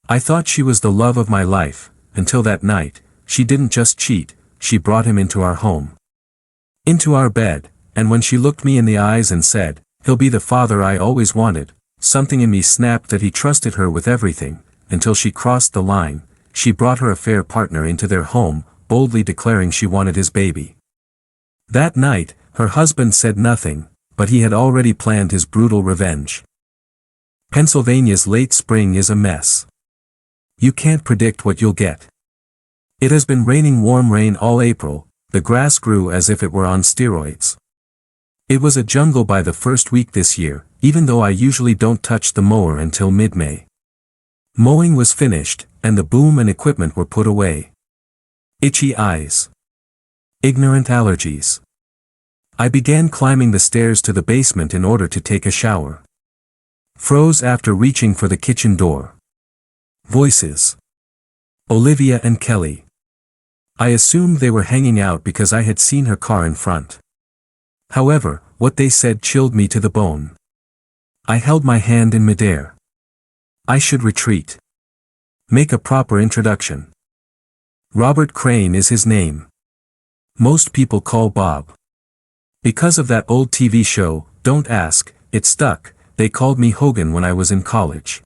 I thought she was the love of my life, until that night. She didn't just cheat, she brought him into our home. Into our bed, and when she looked me in the eyes and said, "He'll be the father I always wanted," something in me snapped that he trusted her with everything, until she crossed the line. She brought her affair partner into their home, boldly declaring she wanted his baby. That night, her husband said nothing, but he had already planned his brutal revenge. Pennsylvania's late spring is a mess. You can't predict what you'll get. It has been raining warm rain all April. The grass grew as if it were on steroids. It was a jungle by the first week this year, even though I usually don't touch the mower until mid-May. Mowing was finished, and the boom and equipment were put away. Itchy eyes. Ignorant allergies. I began climbing the stairs to the basement in order to take a shower. Froze after reaching for the kitchen door. Voices. Olivia and Kelly. I assumed they were hanging out because I had seen her car in front. However, what they said chilled me to the bone. I held my hand in midair. I should retreat. Make a proper introduction. Robert Crane is his name. Most people call Bob. Because of that old TV show, Don't Ask, it stuck. They called me Hogan when I was in college.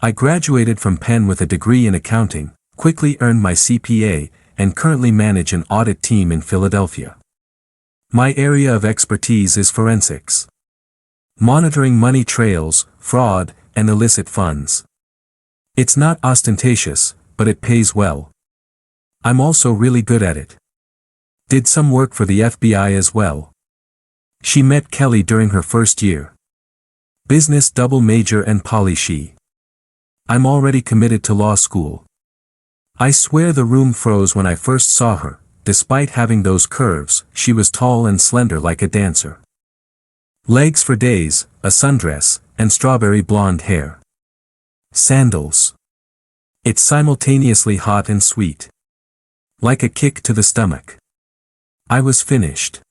I graduated from Penn with a degree in accounting, quickly earned my CPA, and currently manage an audit team in Philadelphia. My area of expertise is forensics. Monitoring money trails, fraud, and illicit funds. It's not ostentatious, but it pays well. I'm also really good at it. Did some work for the FBI as well. She met Kelly during her first year. Business double major and poly she. I'm already committed to law school. I swear the room froze when I first saw her. Despite having those curves, she was tall and slender like a dancer. Legs for days, a sundress, and strawberry blonde hair. Sandals. It's simultaneously hot and sweet. Like a kick to the stomach. I was finished.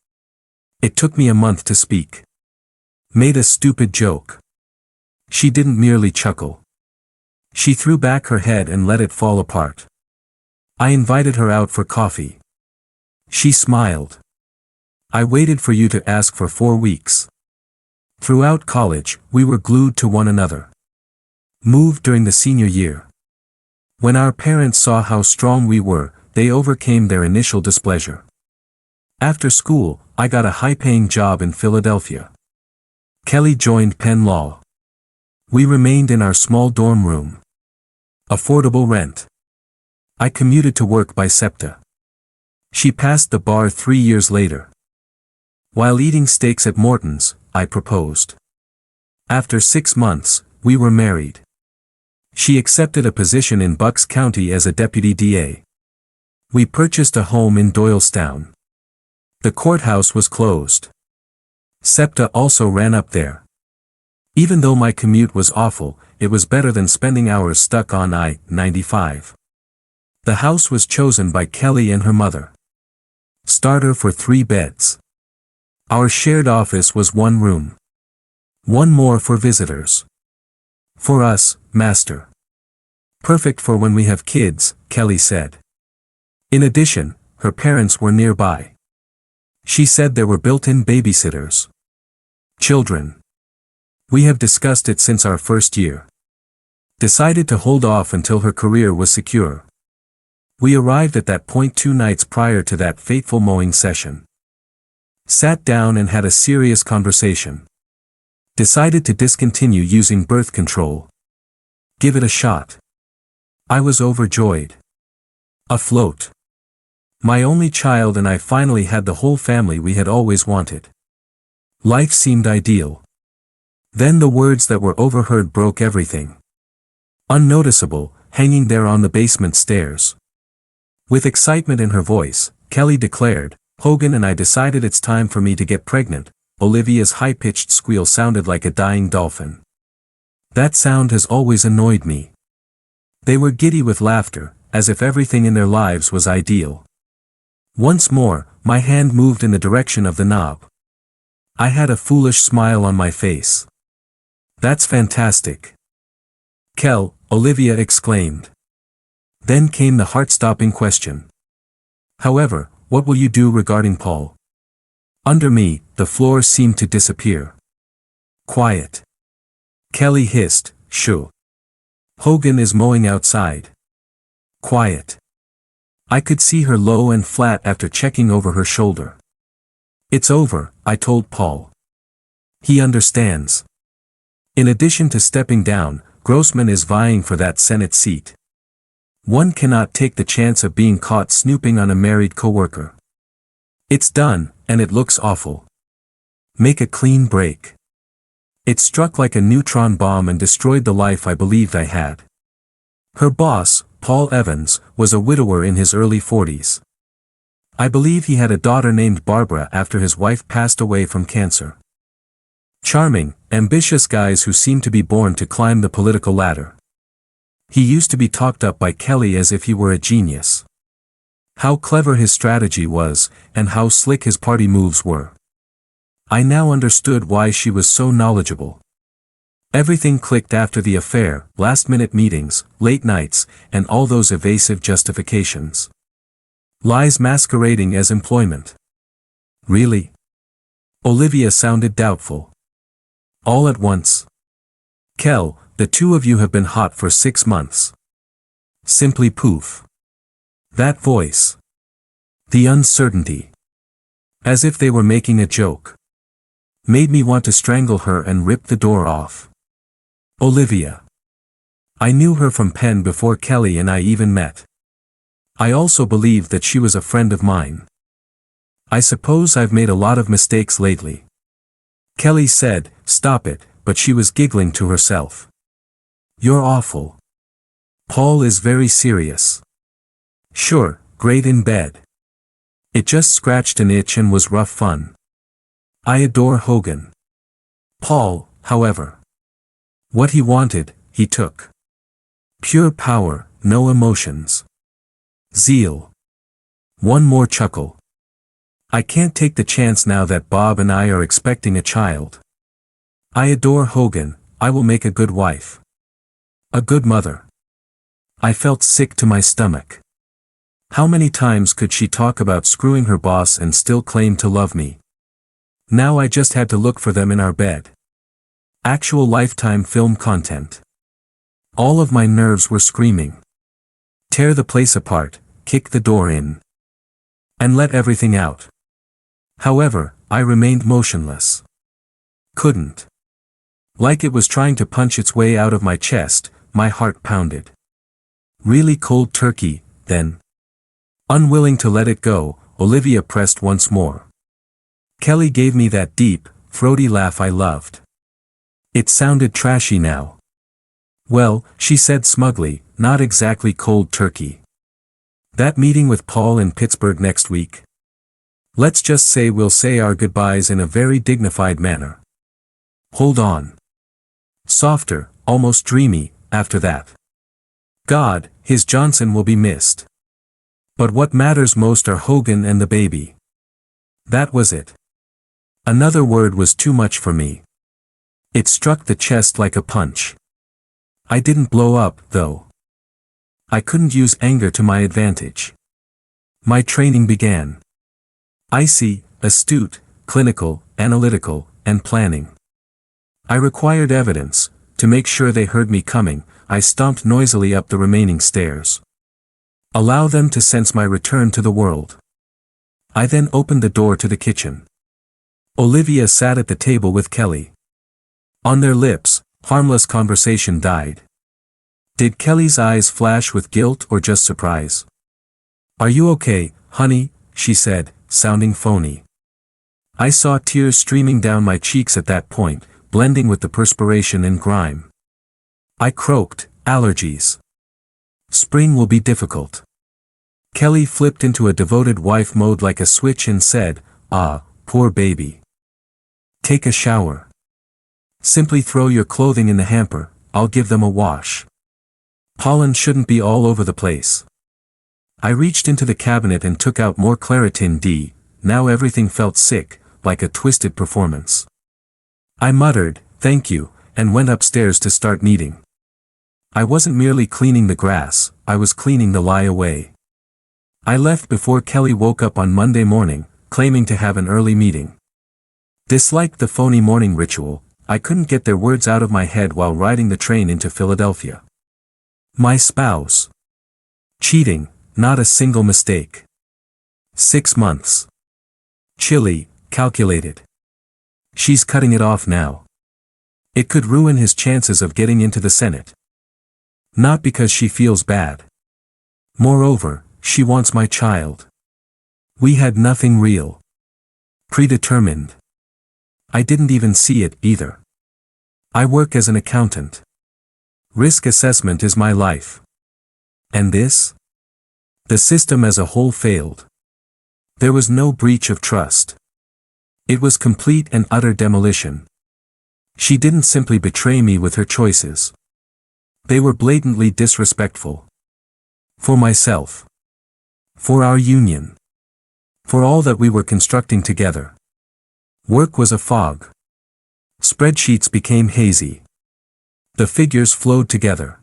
It took me a month to speak. Made a stupid joke. She didn't merely chuckle. She threw back her head and let it fall apart. I invited her out for coffee. She smiled. I waited for you to ask for 4 weeks. Throughout college, we were glued to one another. Moved during the senior year. When our parents saw how strong we were, they overcame their initial displeasure. After school, I got a high-paying job in Philadelphia. Kelly joined Penn Law. We remained in our small dorm room. Affordable rent. I commuted to work by SEPTA. She passed the bar 3 years later. While eating steaks at Morton's, I proposed. After 6 months, we were married. She accepted a position in Bucks County as a deputy DA. We purchased a home in Doylestown. The courthouse was closed. SEPTA also ran up there. Even though my commute was awful, it was better than spending hours stuck on I-95. The house was chosen by Kelly and her mother. Starter for 3 beds. Our shared office was 1 room. 1 more for visitors. For us, master. Perfect for when we have kids, Kelly said. In addition, her parents were nearby. She said there were built-in babysitters. Children. We have discussed it since our first year. Decided to hold off until her career was secure. We arrived at that point 2 nights prior to that fateful mowing session. Sat down and had a serious conversation. Decided to discontinue using birth control. Give it a shot. I was overjoyed. Afloat. My only child and I finally had the whole family we had always wanted. Life seemed ideal. Then the words that were overheard broke everything. Unnoticeable, hanging there on the basement stairs. With excitement in her voice, Kelly declared, "Hogan and I decided it's time for me to get pregnant." Olivia's high-pitched squeal sounded like a dying dolphin. That sound has always annoyed me. They were giddy with laughter, as if everything in their lives was ideal. Once more, my hand moved in the direction of the knob. I had a foolish smile on my face. That's fantastic. Kel, Olivia exclaimed. Then came the heart-stopping question. However, what will you do regarding Paul? Under me, the floor seemed to disappear. Quiet. Kelly hissed, shoo. Hogan is mowing outside. Quiet. I could see her low and flat after checking over her shoulder. It's over, I told Paul. He understands. In addition to stepping down, Grossman is vying for that Senate seat. One cannot take the chance of being caught snooping on a married coworker. It's done, and it looks awful. Make a clean break. It struck like a neutron bomb and destroyed the life I believed I had. Her boss, Paul Evans, was a widower in his early 40s. I believe he had a daughter named Barbara after his wife passed away from cancer. Charming, ambitious guys who seemed to be born to climb the political ladder. He used to be talked up by Kelly as if he were a genius. How clever his strategy was, and how slick his party moves were. I now understood why she was so knowledgeable. Everything clicked after the affair, last-minute meetings, late nights, and all those evasive justifications. Lies masquerading as employment. Really? Olivia sounded doubtful. All at once. Kel, the two of you have been hot for 6 months. Simply poof. That voice. The uncertainty. As if they were making a joke. Made me want to strangle her and rip the door off. Olivia. I knew her from Penn before Kelly and I even met. I also believed that she was a friend of mine. I suppose I've made a lot of mistakes lately. Kelly said, stop it, but she was giggling to herself. You're awful. Paul is very serious. Sure, great in bed. It just scratched an itch and was rough fun. I adore Hogan. Paul, however. What he wanted, he took. Pure power, no emotions. Zeal. One more chuckle. I can't take the chance now that Bob and I are expecting a child. I adore Hogan, I will make a good wife. A good mother. I felt sick to my stomach. How many times could she talk about screwing her boss and still claim to love me? Now I just had to look for them in our bed. Actual Lifetime film content. All of my nerves were screaming. Tear the place apart, kick the door in. And let everything out. However, I remained motionless. Couldn't. Like it was trying to punch its way out of my chest, my heart pounded. Really cold turkey, then. Unwilling to let it go, Olivia pressed once more. Kelly gave me that deep, throaty laugh I loved. It sounded trashy now. Well, she said smugly, not exactly cold turkey. That meeting with Paul in Pittsburgh next week? Let's just say we'll say our goodbyes in a very dignified manner. Hold on. Softer, almost dreamy, after that. God, his Johnson will be missed. But what matters most are Hogan and the baby. That was it. Another word was too much for me. It struck the chest like a punch. I didn't blow up, though. I couldn't use anger to my advantage. My training began. Icy, astute, clinical, analytical, and planning. I required evidence. To make sure they heard me coming, I stomped noisily up the remaining stairs. Allow them to sense my return to the world. I then opened the door to the kitchen. Olivia sat at the table with Kelly. On their lips, harmless conversation died. Did Kelly's eyes flash with guilt or just surprise? Are you okay, honey? She said, sounding phony. I saw tears streaming down my cheeks at that point, blending with the perspiration and grime. I croaked, allergies. Spring will be difficult. Kelly flipped into a devoted wife mode like a switch and said, ah, poor baby. Take a shower. Simply throw your clothing in the hamper, I'll give them a wash. Pollen shouldn't be all over the place. I reached into the cabinet and took out more Claritin D, now everything felt sick, like a twisted performance. I muttered, thank you, and went upstairs to start kneading. I wasn't merely cleaning the grass, I was cleaning the lie away. I left before Kelly woke up on Monday morning, claiming to have an early meeting. Disliked the phony morning ritual, I couldn't get their words out of my head while riding the train into Philadelphia. My spouse. Cheating, not a single mistake. 6 months. Chilly, calculated. She's cutting it off now. It could ruin his chances of getting into the Senate. Not because she feels bad. Moreover, she wants my child. We had nothing real. Predetermined. I didn't even see it either. I work as an accountant. Risk assessment is my life. And this? The system as a whole failed. There was no breach of trust. It was complete and utter demolition. She didn't simply betray me with her choices. They were blatantly disrespectful. For myself. For our union. For all that we were constructing together. Work was a fog. Spreadsheets became hazy. The figures flowed together.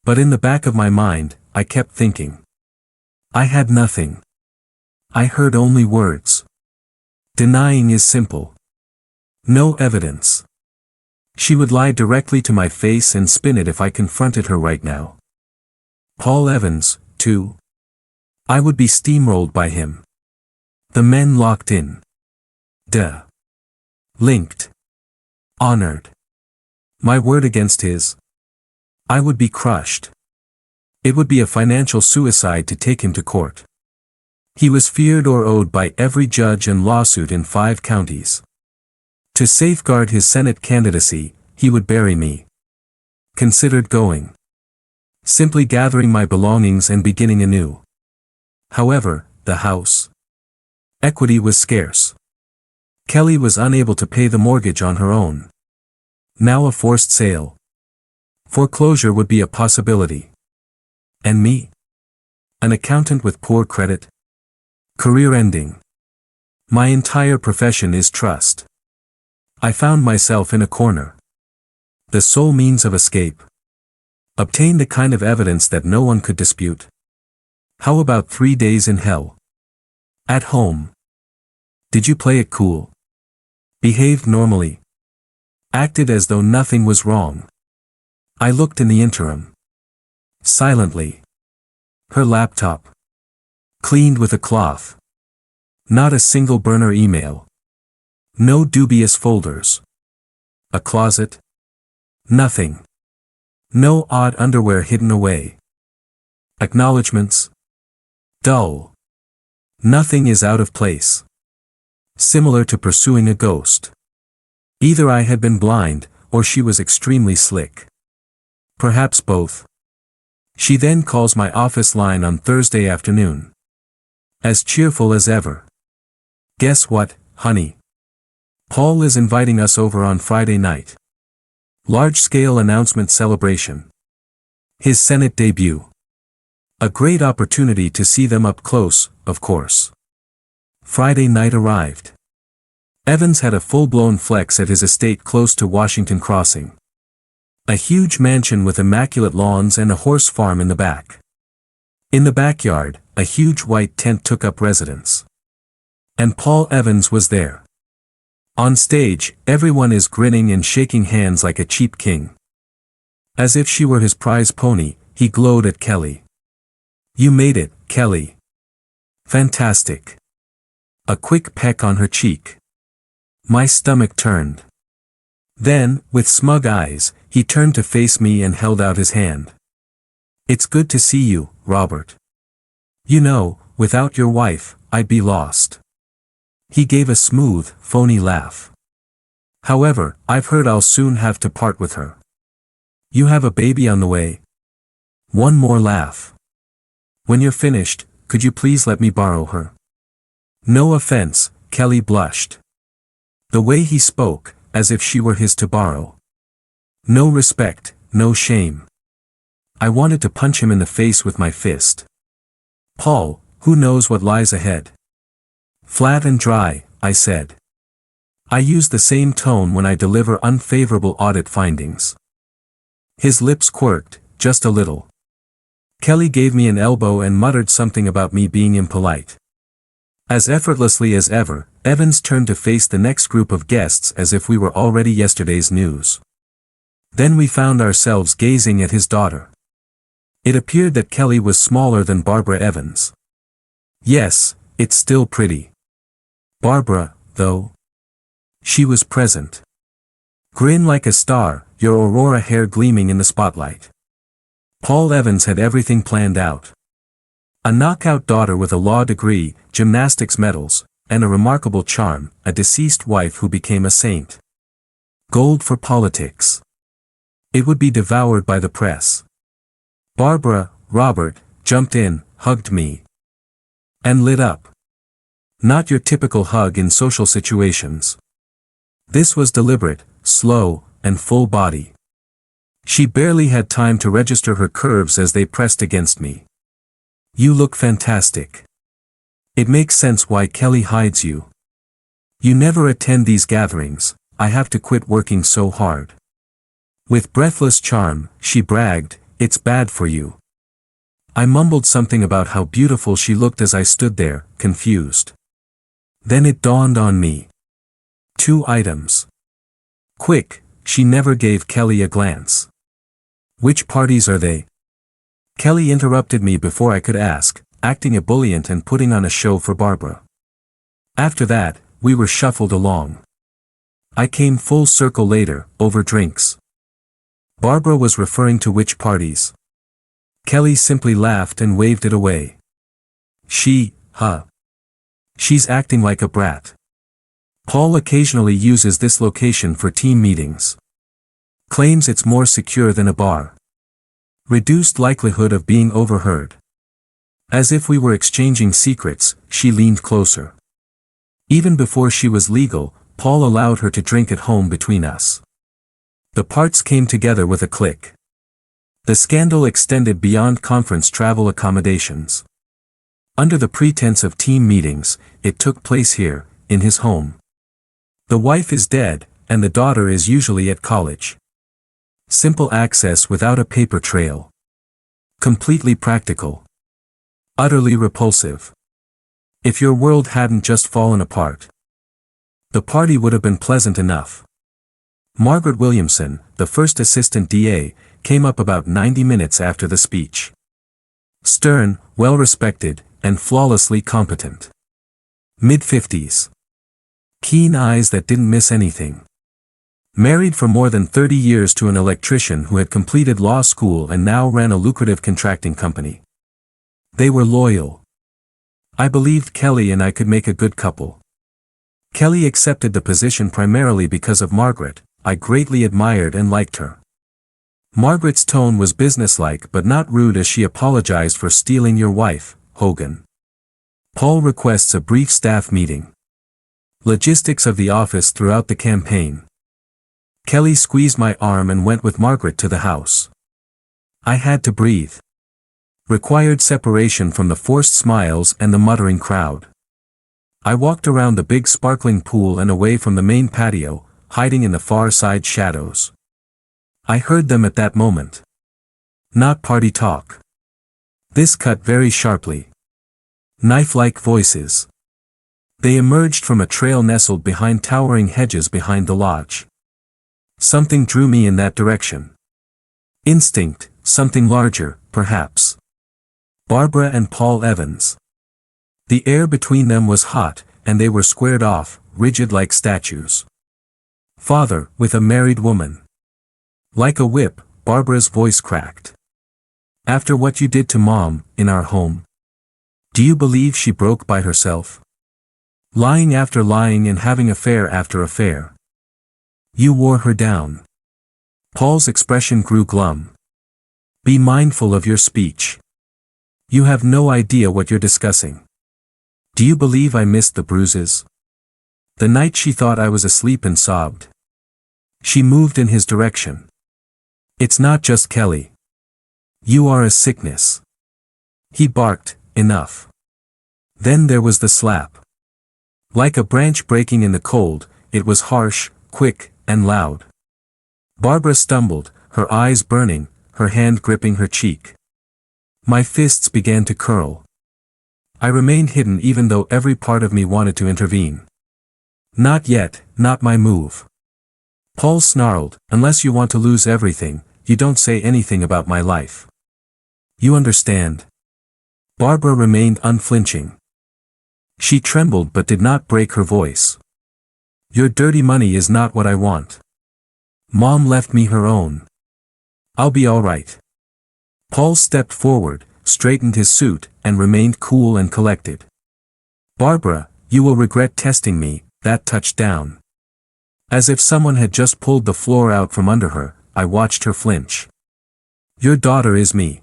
But in the back of my mind, I kept thinking. I had nothing. I heard only words. Denying is simple. No evidence. She would lie directly to my face and spin it if I confronted her right now. Paul Evans, too. I would be steamrolled by him. The men locked in. Linked. Honored. My word against his. I would be crushed. It would be a financial suicide to take him to court. He was feared or owed by every judge and lawsuit in 5 counties. To safeguard his Senate candidacy, he would bury me. Considered going. Simply gathering my belongings and beginning anew. However, the house. Equity was scarce. Kelly was unable to pay the mortgage on her own. Now a forced sale. Foreclosure would be a possibility. And me? An accountant with poor credit? Career ending. My entire profession is trust. I found myself in a corner. The sole means of escape. Obtain the kind of evidence that no one could dispute. How about 3 days in hell? At home. Did you play it cool? Behaved normally. Acted as though nothing was wrong. I looked in the interim. Silently. Her laptop. Cleaned with a cloth. Not a single burner email. No dubious folders. A closet. Nothing. No odd underwear hidden away. Acknowledgements. Dull. Nothing is out of place. Similar to pursuing a ghost. Either I had been blind, or she was extremely slick. Perhaps both. She then calls my office line on Thursday afternoon. As cheerful as ever. Guess what, honey? Paul is inviting us over on Friday night. Large-scale announcement celebration. His Senate debut. A great opportunity to see them up close, of course. Friday night arrived. Evans had a full-blown flex at his estate close to Washington Crossing. A huge mansion with immaculate lawns and a horse farm in the back. In the backyard, a huge white tent took up residence. And Paul Evans was there. On stage, everyone is grinning and shaking hands like a cheap king. As if she were his prize pony, he glowed at Kelly. You made it, Kelly. Fantastic. A quick peck on her cheek. My stomach turned. Then, with smug eyes, he turned to face me and held out his hand. It's good to see you, Robert. You know, without your wife, I'd be lost. He gave a smooth, phony laugh. However, I've heard I'll soon have to part with her. You have a baby on the way. One more laugh. When you're finished, could you please let me borrow her? No offense, Kelly blushed. The way he spoke, as if she were his to borrow. No respect, no shame. I wanted to punch him in the face with my fist. Paul, who knows what lies ahead? Flat and dry, I said. I use the same tone when I deliver unfavorable audit findings. His lips quirked, just a little. Kelly gave me an elbow and muttered something about me being impolite. As effortlessly as ever, Evans turned to face the next group of guests as if we were already yesterday's news. Then we found ourselves gazing at his daughter. It appeared that Kelly was smaller than Barbara Evans. Yes, it's still pretty. Barbara, though. She was present. Grin like a star, your aurora hair gleaming in the spotlight. Paul Evans had everything planned out. A knockout daughter with a law degree, gymnastics medals, and a remarkable charm, a deceased wife who became a saint. Gold for politics. It would be devoured by the press. Barbara, Robert, jumped in, hugged me. And lit up. Not your typical hug in social situations. This was deliberate, slow, and full body. She barely had time to register her curves as they pressed against me. You look fantastic. It makes sense why Kelly hides you. You never attend these gatherings, I have to quit working so hard. With breathless charm, she bragged, it's bad for you. I mumbled something about how beautiful she looked as I stood there, confused. Then it dawned on me. 2 items. Quick, she never gave Kelly a glance. Which parties are they? Kelly interrupted me before I could ask, acting ebullient and putting on a show for Barbara. After that, we were shuffled along. I came full circle later, over drinks. Barbara was referring to which parties. Kelly simply laughed and waved it away. She's acting like a brat. Paul occasionally uses this location for team meetings. Claims it's more secure than a bar. Reduced likelihood of being overheard. As if we were exchanging secrets, she leaned closer. Even before she was legal, Paul allowed her to drink at home between us. The parts came together with a click. The scandal extended beyond conference travel accommodations. Under the pretense of team meetings, it took place here, in his home. The wife is dead, and the daughter is usually at college. Simple access without a paper trail. Completely practical. Utterly repulsive. If your world hadn't just fallen apart. The party would have been pleasant enough. Margaret Williamson, the first assistant DA, came up about 90 minutes after the speech. Stern, well-respected, and flawlessly competent. Mid-50s. Keen eyes that didn't miss anything. Married for more than 30 years to an electrician who had completed law school and now ran a lucrative contracting company. They were loyal. I believed Kelly and I could make a good couple. Kelly accepted the position primarily because of Margaret. I greatly admired and liked her. Margaret's tone was businesslike but not rude as she apologized for stealing your wife, Hogan. Paul requests a brief staff meeting. Logistics of the office throughout the campaign. Kelly squeezed my arm and went with Margaret to the house. I had to breathe. Required separation from the forced smiles and the muttering crowd. I walked around the big sparkling pool and away from the main patio, hiding in the far side shadows. I heard them at that moment. Not party talk. This cut very sharply. Knife-like voices. They emerged from a trail nestled behind towering hedges behind the lodge. Something drew me in that direction. Instinct, something larger, perhaps. Barbara and Paul Evans. The air between them was hot, and they were squared off, rigid like statues. Father, with a married woman. Like a whip, Barbara's voice cracked. After what you did to Mom, in our home. Do you believe she broke by herself? Lying after lying and having affair after affair. You wore her down. Paul's expression grew glum. Be mindful of your speech. You have no idea what you're discussing. Do you believe I missed the bruises? The night she thought I was asleep and sobbed. She moved in his direction. It's not just Kelly. You are a sickness. He barked, enough. Then there was the slap. Like a branch breaking in the cold, it was harsh, quick, and loud. Barbara stumbled, her eyes burning, her hand gripping her cheek. My fists began to curl. I remained hidden even though every part of me wanted to intervene. Not yet, not my move. Paul snarled, unless you want to lose everything, you don't say anything about my life. You understand? Barbara remained unflinching. She trembled but did not break her voice. Your dirty money is not what I want. Mom left me her own. I'll be all right. Paul stepped forward, straightened his suit, and remained cool and collected. Barbara, you will regret testing me. That touched down. As if someone had just pulled the floor out from under her, I watched her flinch. Your daughter is me.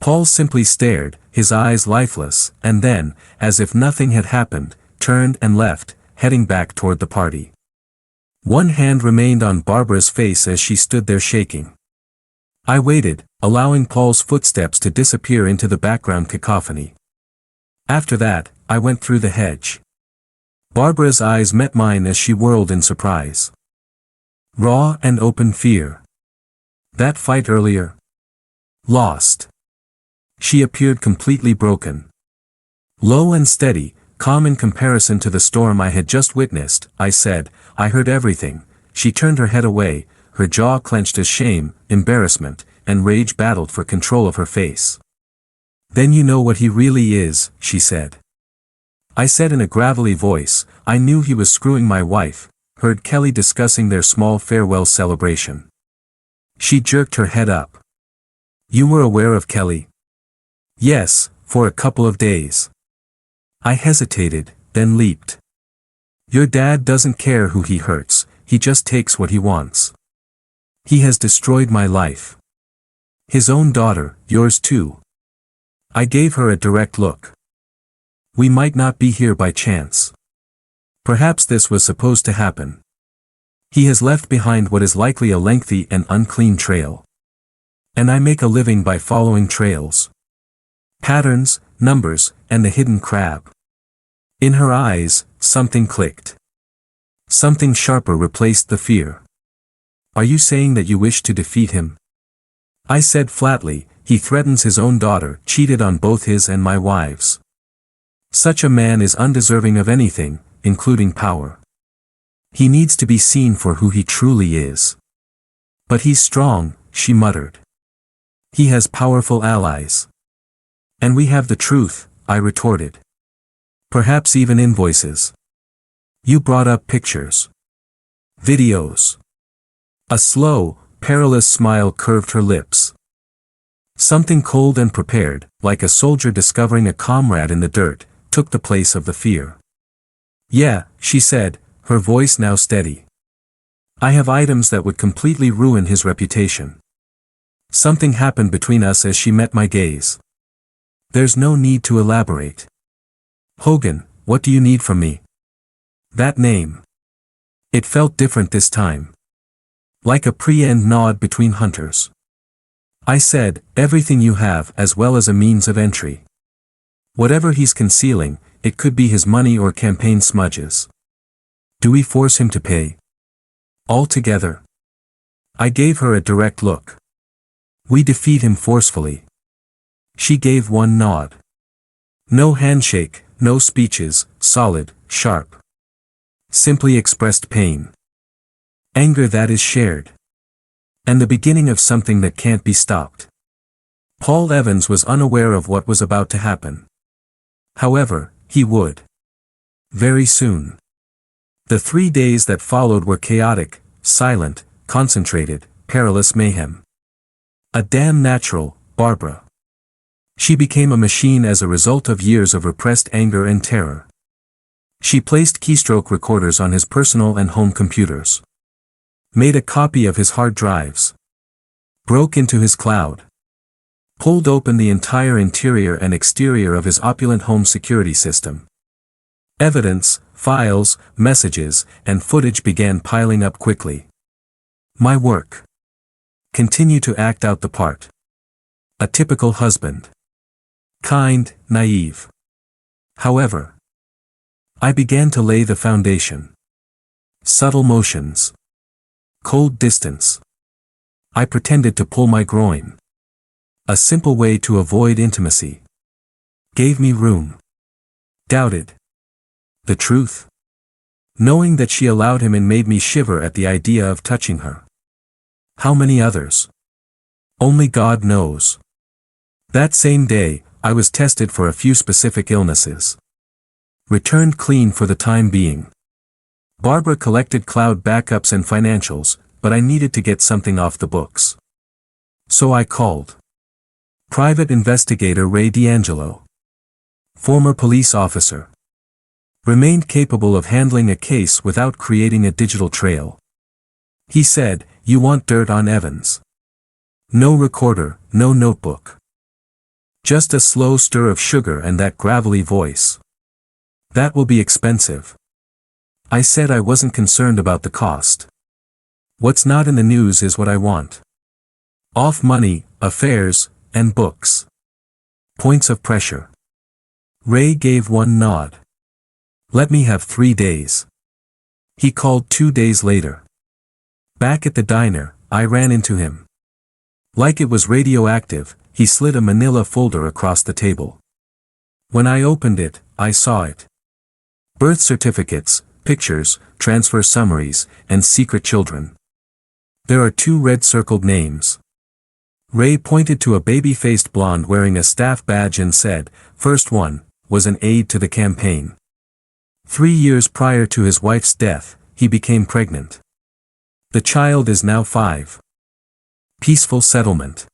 Paul simply stared, his eyes lifeless, and then, as if nothing had happened, turned and left, heading back toward the party. One hand remained on Barbara's face as she stood there shaking. I waited, allowing Paul's footsteps to disappear into the background cacophony. After that, I went through the hedge. Barbara's eyes met mine as she whirled in surprise. Raw and open fear. That fight earlier? Lost. She appeared completely broken. Low and steady, calm in comparison to the storm I had just witnessed, I said, I heard everything. She turned her head away, her jaw clenched as shame, embarrassment, and rage battled for control of her face. Then you know what he really is, she said. I said in a gravelly voice, I knew he was screwing my wife, heard Kelly discussing their small farewell celebration. She jerked her head up. You were aware of Kelly? Yes, for a couple of days. I hesitated, then leaped. Your dad doesn't care who he hurts, he just takes what he wants. He has destroyed my life. His own daughter, yours too. I gave her a direct look. We might not be here by chance. Perhaps this was supposed to happen. He has left behind what is likely a lengthy and unclean trail. And I make a living by following trails. Patterns, numbers, and the hidden crab. In her eyes, something clicked. Something sharper replaced the fear. Are you saying that you wish to defeat him? I said flatly, he threatens his own daughter, cheated on both his and my wives. Such a man is undeserving of anything, including power. He needs to be seen for who he truly is. But he's strong, she muttered. He has powerful allies. And we have the truth, I retorted. Perhaps even invoices. You brought up pictures. Videos. A slow, perilous smile curved her lips. Something cold and prepared, like a soldier discovering a comrade in the dirt, took the place of the fear. Yeah, she said, her voice now steady. I have items that would completely ruin his reputation. Something happened between us as she met my gaze. There's no need to elaborate. Hogan, what do you need from me? That name. It felt different this time. Like a pre-end nod between hunters. I said, everything you have as well as a means of entry. Whatever he's concealing, it could be his money or campaign smudges. Do we force him to pay? All together? I gave her a direct look. We defeat him forcefully. She gave one nod. No handshake, no speeches, solid, sharp. Simply expressed pain. Anger that is shared. And the beginning of something that can't be stopped. Paul Evans was unaware of what was about to happen. However, he would. Very soon. The 3 days that followed were chaotic, silent, concentrated, perilous mayhem. A damn natural, Barbara. She became a machine as a result of years of repressed anger and terror. She placed keystroke recorders on his personal and home computers. Made a copy of his hard drives. Broke into his cloud. Pulled open the entire interior and exterior of his opulent home security system. Evidence, files, messages, and footage began piling up quickly. My work. Continue to act out the part. A typical husband. Kind, naive. However, I began to lay the foundation. Subtle motions. Cold distance. I pretended to pull my groin. A simple way to avoid intimacy. Gave me room. Doubted. The truth? Knowing that she allowed him and made me shiver at the idea of touching her. How many others? Only God knows. That same day, I was tested for a few specific illnesses. Returned clean for the time being. Barbara collected cloud backups and financials, but I needed to get something off the books. So I called. Private investigator Ray D'Angelo. Former police officer. Remained capable of handling a case without creating a digital trail. He said, "You want dirt on Evans. No recorder, no notebook. Just a slow stir of sugar and that gravelly voice. That will be expensive." I said I wasn't concerned about the cost. What's not in the news is what I want. Off money, affairs, and books. Points of pressure. Ray gave one nod. Let me have 3 days. He called 2 days later. Back at the diner, I ran into him. Like it was radioactive, he slid a manila folder across the table. When I opened it, I saw it. Birth certificates, pictures, transfer summaries, and secret children. There are 2 red-circled names. Ray pointed to a baby-faced blonde wearing a staff badge and said, "First one, was an aide to the campaign. 3 years prior to his wife's death, he became pregnant. The child is now 5. Peaceful settlement.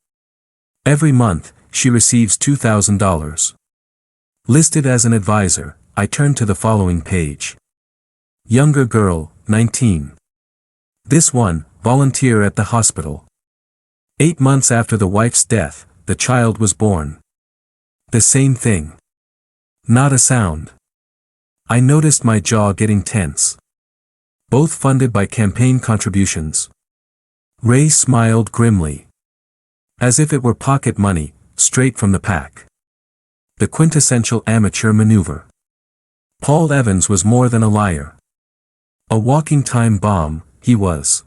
Every month, she receives $2,000. Listed as an advisor, I turned to the following page. Younger girl, 19. This one, volunteer at the hospital. 8 months after the wife's death, the child was born. The same thing. Not a sound. I noticed my jaw getting tense. Both funded by campaign contributions. Ray smiled grimly. As if it were pocket money, straight from the pack. The quintessential amateur maneuver. Paul Evans was more than a liar. A walking time bomb, he was.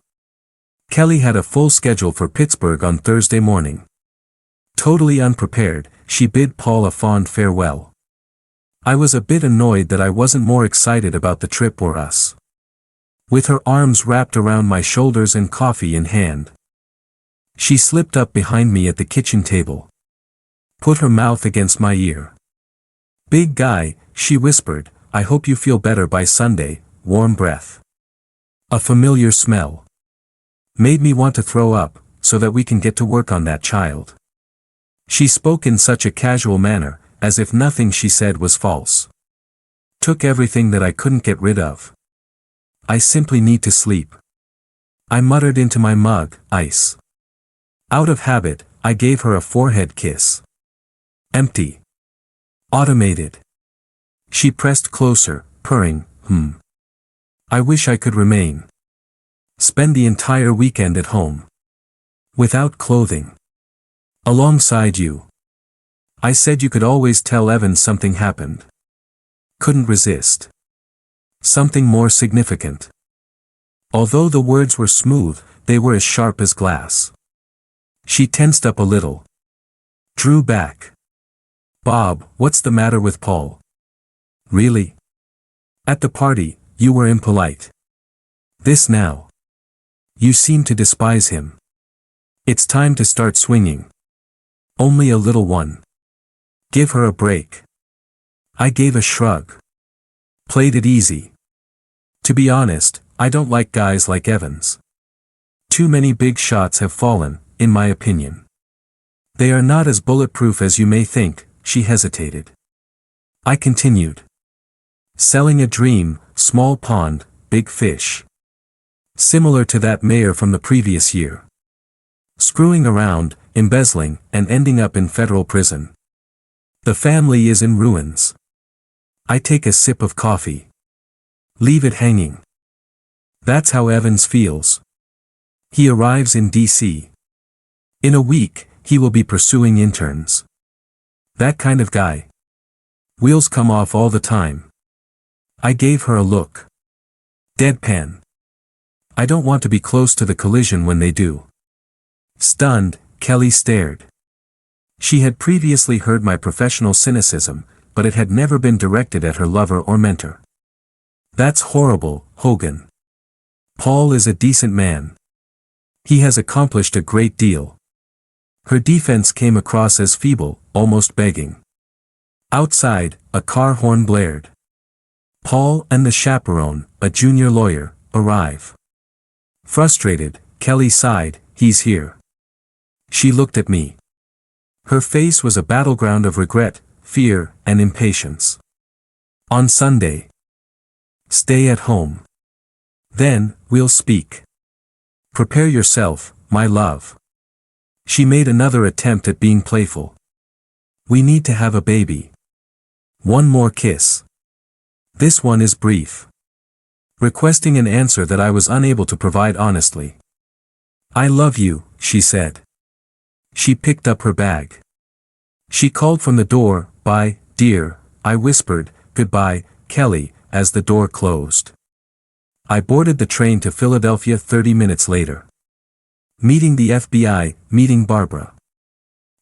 Kelly had a full schedule for Pittsburgh on Thursday morning. Totally unprepared, she bid Paul a fond farewell. I was a bit annoyed that I wasn't more excited about the trip or us. With her arms wrapped around my shoulders and coffee in hand. She slipped up behind me at the kitchen table. Put her mouth against my ear. "Big guy," she whispered, "I hope you feel better by Sunday." Warm breath. A familiar smell. Made me want to throw up, so that we can get to work on that child. She spoke in such a casual manner, as if nothing she said was false. Took everything that I couldn't get rid of. I simply need to sleep. I muttered into my mug, ice. Out of habit, I gave her a forehead kiss. Empty. Automated. She pressed closer, purring, I wish I could remain. Spend the entire weekend at home. Without clothing. Alongside you. I said you could always tell Evans something happened. Couldn't resist. Something more significant. Although the words were smooth, they were as sharp as glass. She tensed up a little. Drew back. "Bob, what's the matter with Paul?" "Really? At the party, you were impolite. This now. You seem to despise him. It's time to start swinging. Only a little one. Give her a break." I gave a shrug. Played it easy. To be honest, I don't like guys like Evans. Too many big shots have fallen, in my opinion. They are not as bulletproof as you may think. She hesitated. I continued. Selling a dream, small pond, big fish. Similar to that mayor from the previous year. Screwing around, embezzling, and ending up in federal prison. The family is in ruins. I take a sip of coffee. Leave it hanging. That's how Evans feels. He arrives in D.C. In a week, he will be pursuing interns. That kind of guy. Wheels come off all the time. I gave her a look. Deadpan. I don't want to be close to the collision when they do. Stunned, Kelly stared. She had previously heard my professional cynicism, but it had never been directed at her lover or mentor. That's horrible, Hogan. Paul is a decent man. He has accomplished a great deal. Her defense came across as feeble, almost begging. Outside, a car horn blared. Paul and the chaperone, a junior lawyer, arrive. Frustrated, Kelly sighed, he's here. She looked at me. Her face was a battleground of regret, fear, and impatience. On Sunday. Stay at home. Then, we'll speak. Prepare yourself, my love. She made another attempt at being playful. We need to have a baby. One more kiss. This one is brief. Requesting an answer that I was unable to provide honestly. I love you, she said. She picked up her bag. She called from the door, bye, dear, I whispered, goodbye, Kelly, as the door closed. I boarded the train to Philadelphia 30 minutes later. Meeting the FBI, meeting Barbara.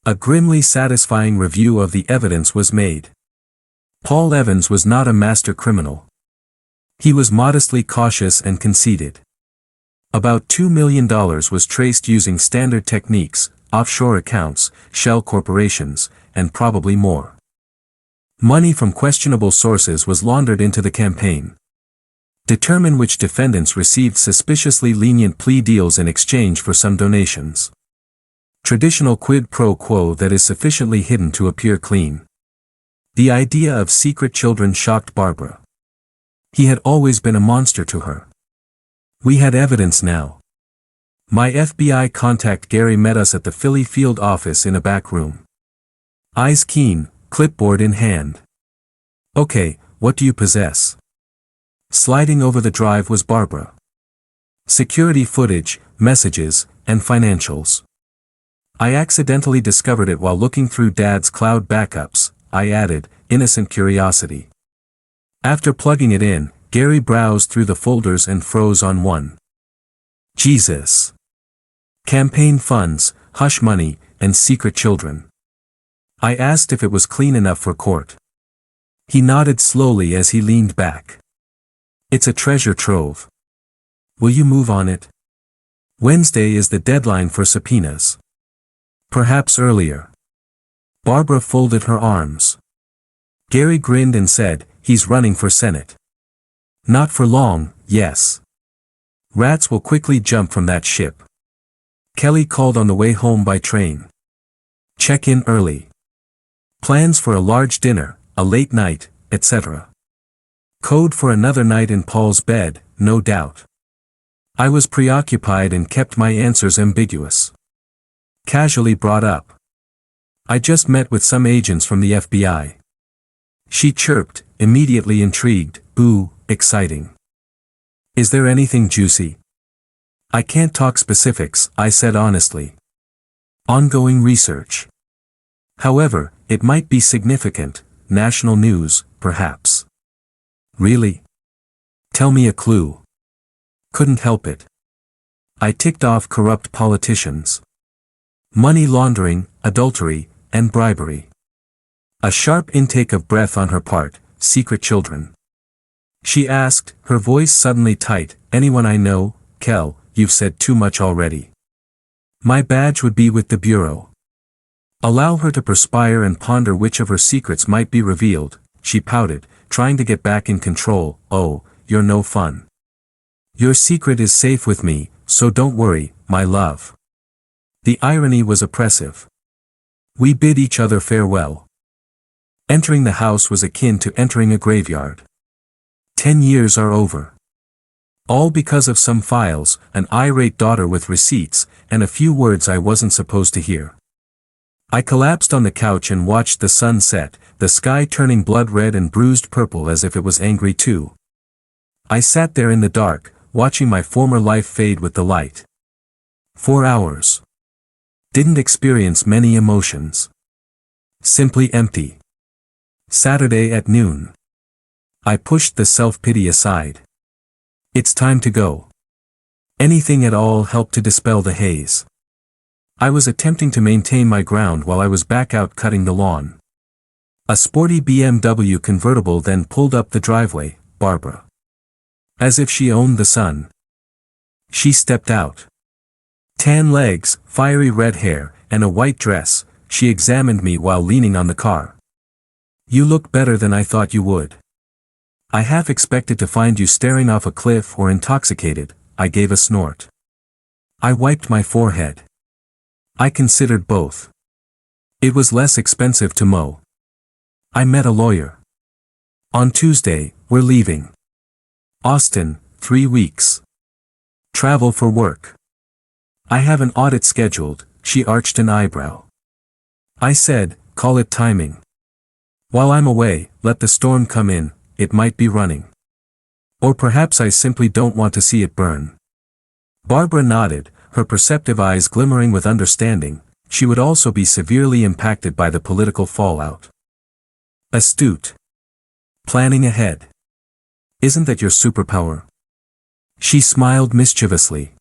A grimly satisfying review of the evidence was made. Paul Evans was not a master criminal. He was modestly cautious and conceited. About $2 million was traced using standard techniques, offshore accounts, shell corporations, and probably more. Money from questionable sources was laundered into the campaign. Determine which defendants received suspiciously lenient plea deals in exchange for some donations. Traditional quid pro quo that is sufficiently hidden to appear clean. The idea of secret children shocked Barbara. He had always been a monster to her. We had evidence now. My FBI contact Gary met us at the Philly field office in a back room. Eyes keen, clipboard in hand. Okay, what do you possess? Sliding over the drive was Barbara. Security footage, messages, and financials. I accidentally discovered it while looking through Dad's cloud backups, I added, innocent curiosity. After plugging it in, Gary browsed through the folders and froze on one. Jesus. Campaign funds, hush money, and secret children. I asked if it was clean enough for court. He nodded slowly as he leaned back. It's a treasure trove. Will you move on it? Wednesday is the deadline for subpoenas. Perhaps earlier. Barbara folded her arms. Gary grinned and said, he's running for Senate. Not for long, yes. Rats will quickly jump from that ship. Kelly called on the way home by train. Check in early. Plans for a large dinner, a late night, etc. Code for another night in Paul's bed, no doubt. I was preoccupied and kept my answers ambiguous. Casually brought up. I just met with some agents from the FBI. She chirped, immediately intrigued, ooh, exciting. Is there anything juicy? I can't talk specifics, I said honestly. Ongoing research. However, it might be significant, national news, perhaps. Really? Tell me a clue. Couldn't help it. I ticked off corrupt politicians. Money laundering, adultery, and bribery. A sharp intake of breath on her part, secret children. She asked, her voice suddenly tight, anyone I know, Kel, you've said too much already. My badge would be with the Bureau. Allow her to perspire and ponder which of her secrets might be revealed, she pouted, trying to get back in control. Oh, you're no fun. Your secret is safe with me, so don't worry, my love. The irony was oppressive. We bid each other farewell. Entering the house was akin to entering a graveyard. 10 years are over. All because of some files, an irate daughter with receipts, and a few words I wasn't supposed to hear. I collapsed on the couch and watched the sun set, the sky turning blood red and bruised purple as if it was angry too. I sat there in the dark, watching my former life fade with the light. 4 hours. Didn't experience many emotions. Simply empty. Saturday at noon. I pushed the self-pity aside. It's time to go. Anything at all helped to dispel the haze. I was attempting to maintain my ground while I was back out cutting the lawn. A sporty BMW convertible then pulled up the driveway, Barbara. As if she owned the sun. She stepped out. Tan legs, fiery red hair, and a white dress, she examined me while leaning on the car. You look better than I thought you would. I half expected to find you staring off a cliff or intoxicated, I gave a snort. I wiped my forehead. I considered both. It was less expensive to mow. I met a lawyer. On Tuesday, we're leaving. Austin, 3 weeks. Travel for work. I have an audit scheduled, she arched an eyebrow. I said, call it timing. While I'm away, let the storm come in, it might be running. Or perhaps I simply don't want to see it burn. Barbara nodded, her perceptive eyes glimmering with understanding. She would also be severely impacted by the political fallout. Astute. Planning ahead. Isn't that your superpower? She smiled mischievously.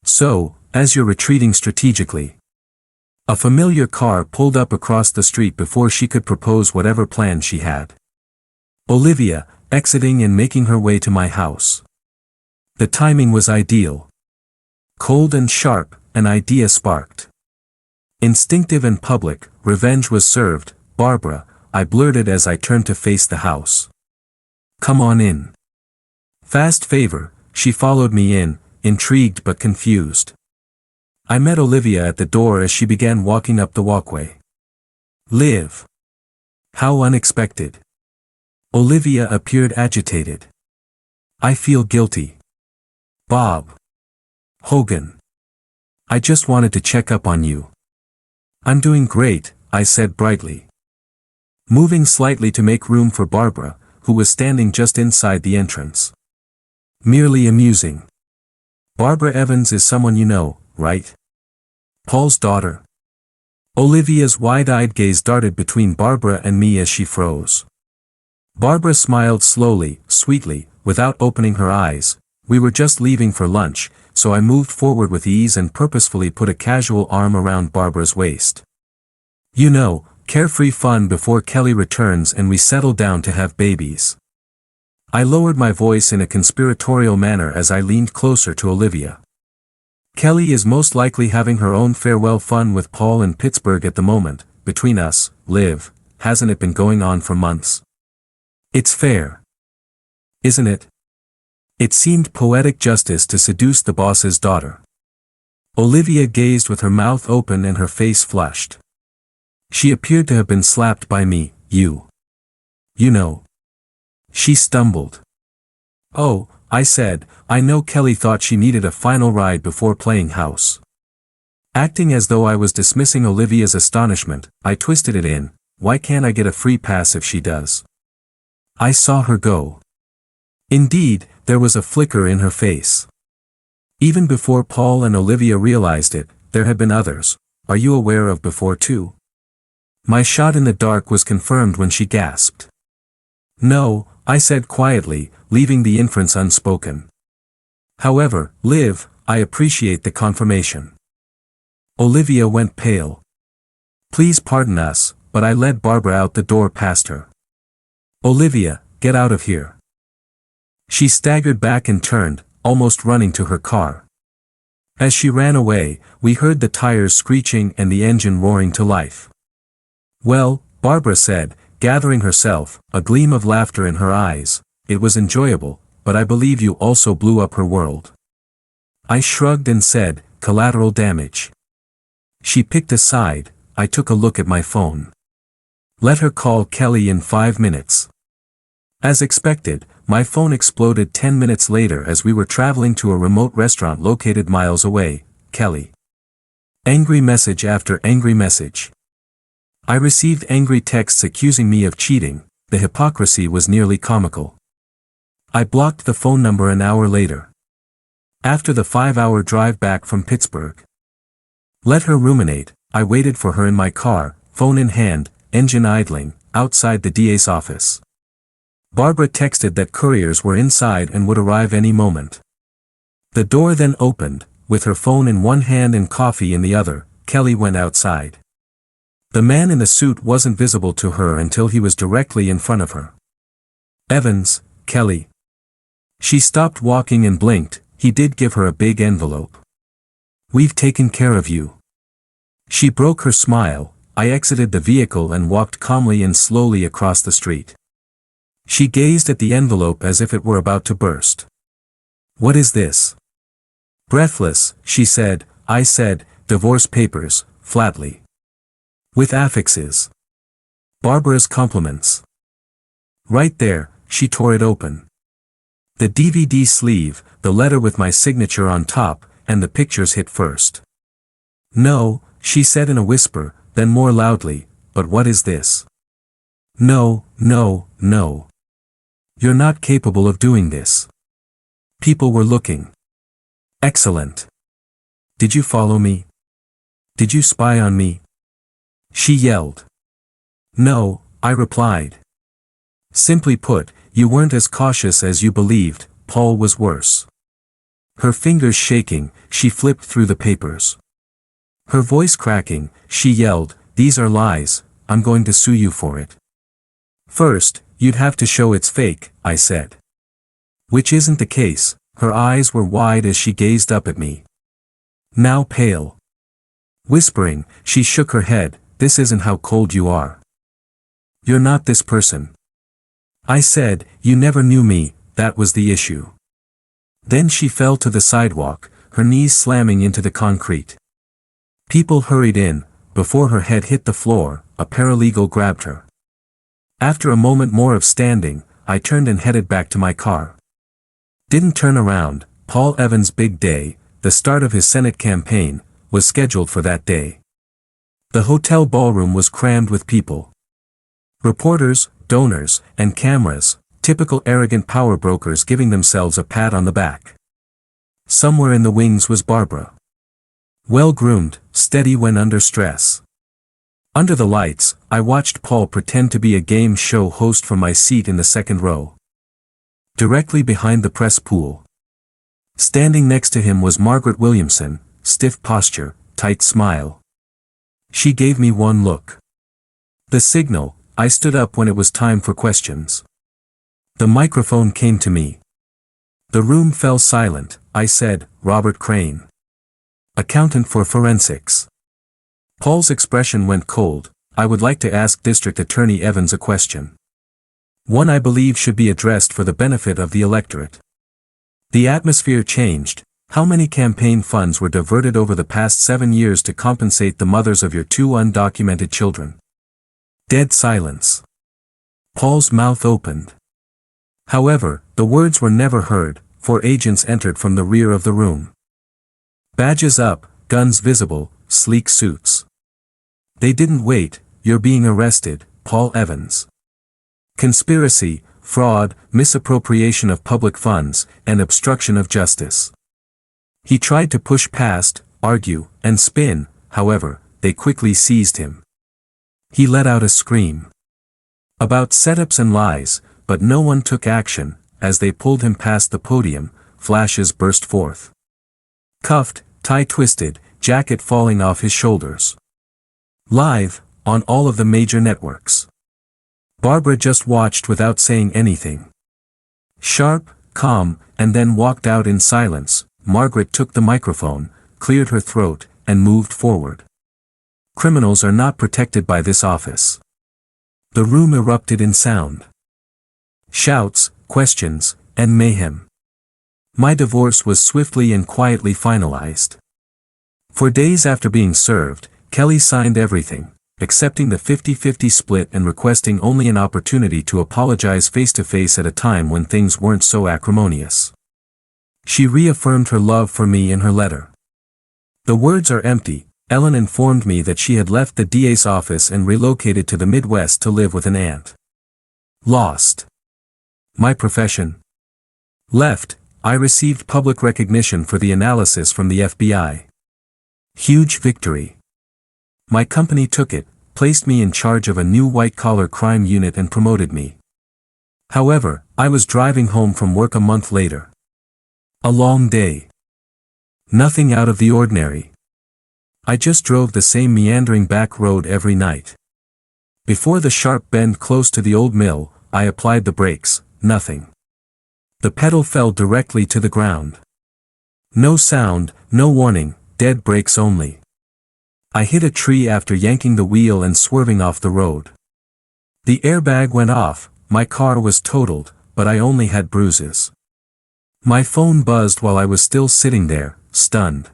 So, as you're retreating strategically. A familiar car pulled up across the street before she could propose whatever plan she had. Olivia, exiting and making her way to my house. The timing was ideal. Cold and sharp, an idea sparked. Instinctive and public, revenge was served. Barbara, I blurted as I turned to face the house. Come on in. Fast favor, she followed me in, intrigued but confused. I met Olivia at the door as she began walking up the walkway. Liv. How unexpected. Olivia appeared agitated. I feel guilty. Bob. Hogan. I just wanted to check up on you. I'm doing great, I said brightly. Moving slightly to make room for Barbara, who was standing just inside the entrance. Merely amusing. Barbara Evans is someone you know, right? Paul's daughter. Olivia's wide-eyed gaze darted between Barbara and me as she froze. Barbara smiled slowly, sweetly, without opening her eyes. We were just leaving for lunch, so I moved forward with ease and purposefully put a casual arm around Barbara's waist. You know, carefree fun before Kelly returns and we settle down to have babies. I lowered my voice in a conspiratorial manner as I leaned closer to Olivia. Kelly is most likely having her own farewell fun with Paul in Pittsburgh at the moment. Between us, Liv, hasn't it been going on for months? It's fair. Isn't it? It seemed poetic justice to seduce the boss's daughter. Olivia gazed with her mouth open and her face flushed. She appeared to have been slapped by me. You know. She stumbled. Oh, I said, I know Kelly thought she needed a final ride before playing house. Acting as though I was dismissing Olivia's astonishment, I twisted it in. Why can't I get a free pass if she does? I saw her go. Indeed, there was a flicker in her face. Even before Paul and Olivia realized it, there had been others. Are you aware of before too? My shot in the dark was confirmed when she gasped. No, I said quietly, leaving the inference unspoken. However, Liv, I appreciate the confirmation. Olivia went pale. Please pardon us, but I led Barbara out the door past her. Olivia, get out of here. She staggered back and turned, almost running to her car. As she ran away, we heard the tires screeching and the engine roaring to life. Well, Barbara said, gathering herself, a gleam of laughter in her eyes, it was enjoyable, but I believe you also blew up her world. I shrugged and said, collateral damage. She picked a side. I took a look at my phone. Let her call Kelly in 5 minutes. As expected, my phone exploded 10 minutes later as we were traveling to a remote restaurant located miles away. Kelly. Angry message after angry message. I received angry texts accusing me of cheating. The hypocrisy was nearly comical. I blocked the phone number an hour later. After the 5-hour drive back from Pittsburgh. Let her ruminate. I waited for her in my car, phone in hand, engine idling, outside the DA's office. Barbara texted that couriers were inside and would arrive any moment. The door then opened, with her phone in one hand and coffee in the other, Kelly went outside. The man in the suit wasn't visible to her until he was directly in front of her. Evans, Kelly. She stopped walking and blinked. He did give her a big envelope. We've taken care of you. She broke her smile. I exited the vehicle and walked calmly and slowly across the street. She gazed at the envelope as if it were about to burst. What is this? Breathless, she said. I said, divorce papers, flatly. With affixes. Barbara's compliments. Right there, she tore it open. The DVD sleeve, the letter with my signature on top, and the pictures hit first. No, she said in a whisper, then more loudly, but what is this? No, no, no. You're not capable of doing this. People were looking. Excellent. Did you follow me? Did you spy on me? She yelled. No, I replied. Simply put, you weren't as cautious as you believed. Paul was worse. Her fingers shaking, she flipped through the papers. Her voice cracking, she yelled, these are lies, I'm going to sue you for it. First, you'd have to show it's fake, I said. Which isn't the case. Her eyes were wide as she gazed up at me. Now pale. Whispering, she shook her head, this isn't how cold you are. You're not this person. I said, you never knew me, that was the issue. Then she fell to the sidewalk, her knees slamming into the concrete. People hurried in. Before her head hit the floor, a paralegal grabbed her. After a moment more of standing, I turned and headed back to my car. Didn't turn around. Paul Evans' big day, the start of his Senate campaign, was scheduled for that day. The hotel ballroom was crammed with people. Reporters, donors, and cameras, typical arrogant power brokers giving themselves a pat on the back. Somewhere in the wings was Barbara. Well-groomed, steady when under stress. Under the lights, I watched Paul pretend to be a game show host from my seat in the second row. Directly behind the press pool. Standing next to him was Margaret Williamson, stiff posture, tight smile. She gave me one look. The signal. I stood up when it was time for questions. The microphone came to me. The room fell silent. I said, Robert Crane. Accountant for forensics. Paul's expression went cold. I would like to ask District Attorney Evans a question. One I believe should be addressed for the benefit of the electorate. The atmosphere changed. How many campaign funds were diverted over the past 7 years to compensate the mothers of your 2 undocumented children? Dead silence. Paul's mouth opened. However, the words were never heard. 4 agents entered from the rear of the room. Badges up, guns visible, sleek suits. They didn't wait. You're being arrested, Paul Evans. Conspiracy, fraud, misappropriation of public funds, and obstruction of justice. He tried to push past, argue, and spin. However, they quickly seized him. He let out a scream. About setups and lies, but no one took action. As they pulled him past the podium, flashes burst forth. Cuffed, tie twisted, jacket falling off his shoulders. Live, on all of the major networks. Barbara just watched without saying anything. Sharp, calm, and then walked out in silence. Margaret took the microphone, cleared her throat, and moved forward. Criminals are not protected by this office. The room erupted in sound. Shouts, questions, and mayhem. My divorce was swiftly and quietly finalized. For days after being served, Kelly signed everything, accepting the 50-50 split and requesting only an opportunity to apologize face-to-face at a time when things weren't so acrimonious. She reaffirmed her love for me in her letter. The words are empty. Ellen informed me that she had left the DA's office and relocated to the Midwest to live with an aunt. Lost. My profession. Left. I received public recognition for the analysis from the FBI. Huge victory. My company took it, placed me in charge of a new white-collar crime unit and promoted me. However, I was driving home from work a month later. A long day. Nothing out of the ordinary. I just drove the same meandering back road every night. Before the sharp bend close to the old mill, I applied the brakes. Nothing. The pedal fell directly to the ground. No sound, no warning, dead brakes only. I hit a tree after yanking the wheel and swerving off the road. The airbag went off, my car was totaled, but I only had bruises. My phone buzzed while I was still sitting there, stunned.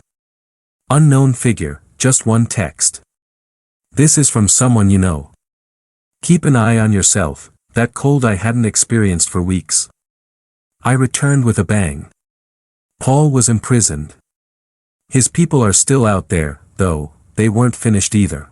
Unknown figure, just one text. This is from someone you know. Keep an eye on yourself, that cold I hadn't experienced for weeks. I returned with a bang. Paul was imprisoned. His people are still out there, though, they weren't finished either.